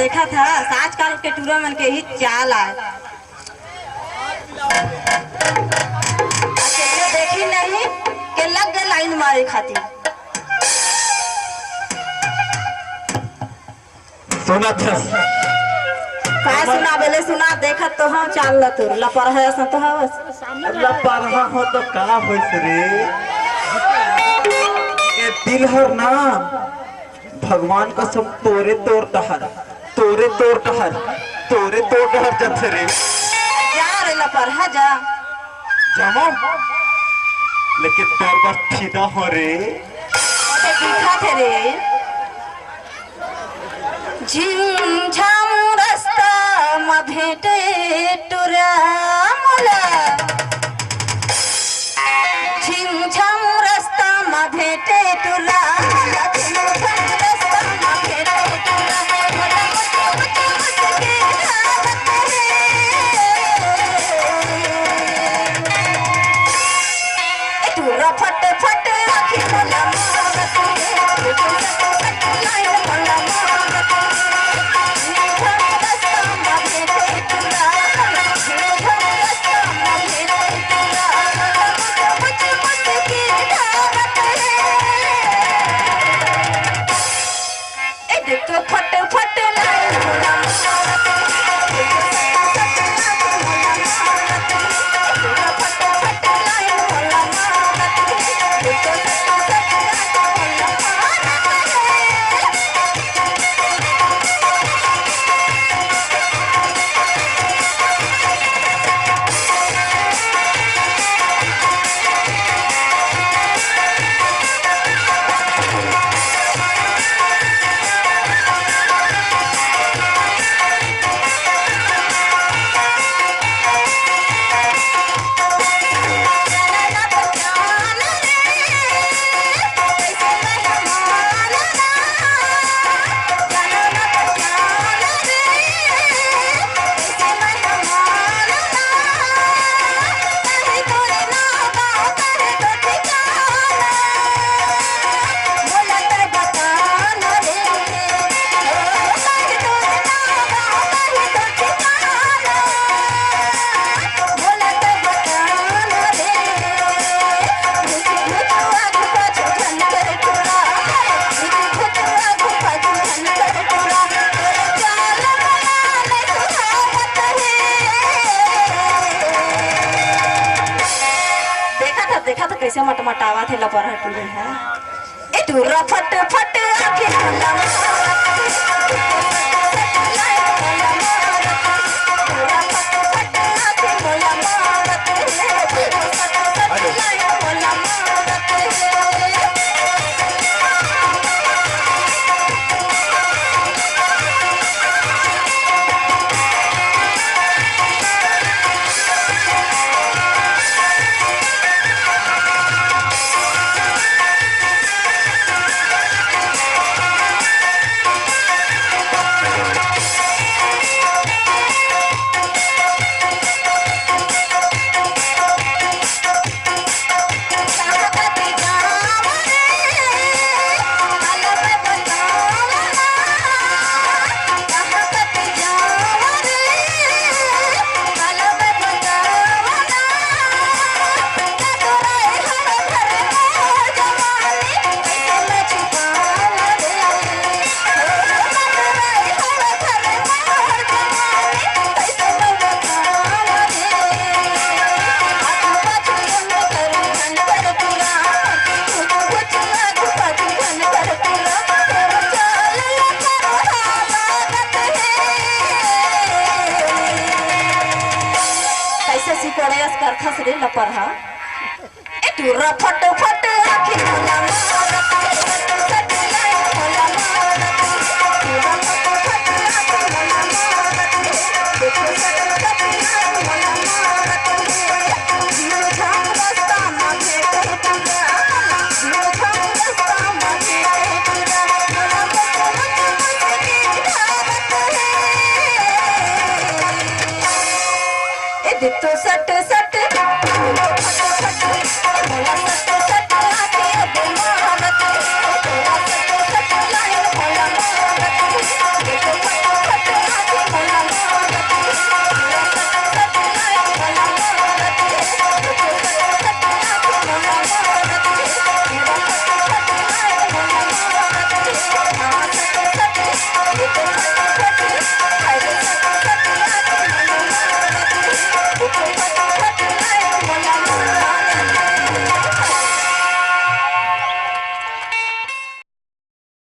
देखा था आजकल के टूरा मन के ही चाल आए अकेले देखी नहीं के लग गए लाइन मारे खातिर। सुना था का सुना बेले सुना देखा तो हम चाल ला तोर लपर है ऐसा तो हवस लपरहा हो तो का होइस रे ए दिल हर ना भगवान का सब तोरे तोर टहर जत रे जा रे लपर है जा जामो लेकिन तोर बस सीधा हो रे अबे दिखा थे रे झिम झम रास्ता म भेटे टुरा मोला झिम झम रास्ता म भेटे टुरा मोला झिम झम रास्ता म भेटे टुरा मोला मुझ के हालत रे ए टुरा फट फट आखी मोला मोहब्बत रे लाइन मोला फट फट लाइन मोला देखा तो कैसे मटमटावा थे लपर हटूरे है ए टूरा फट फट आके मोला करथस रे लपर हा ए टूरा फट फट आखी मोला तो सट सट फट फट मोला सट सट आके अब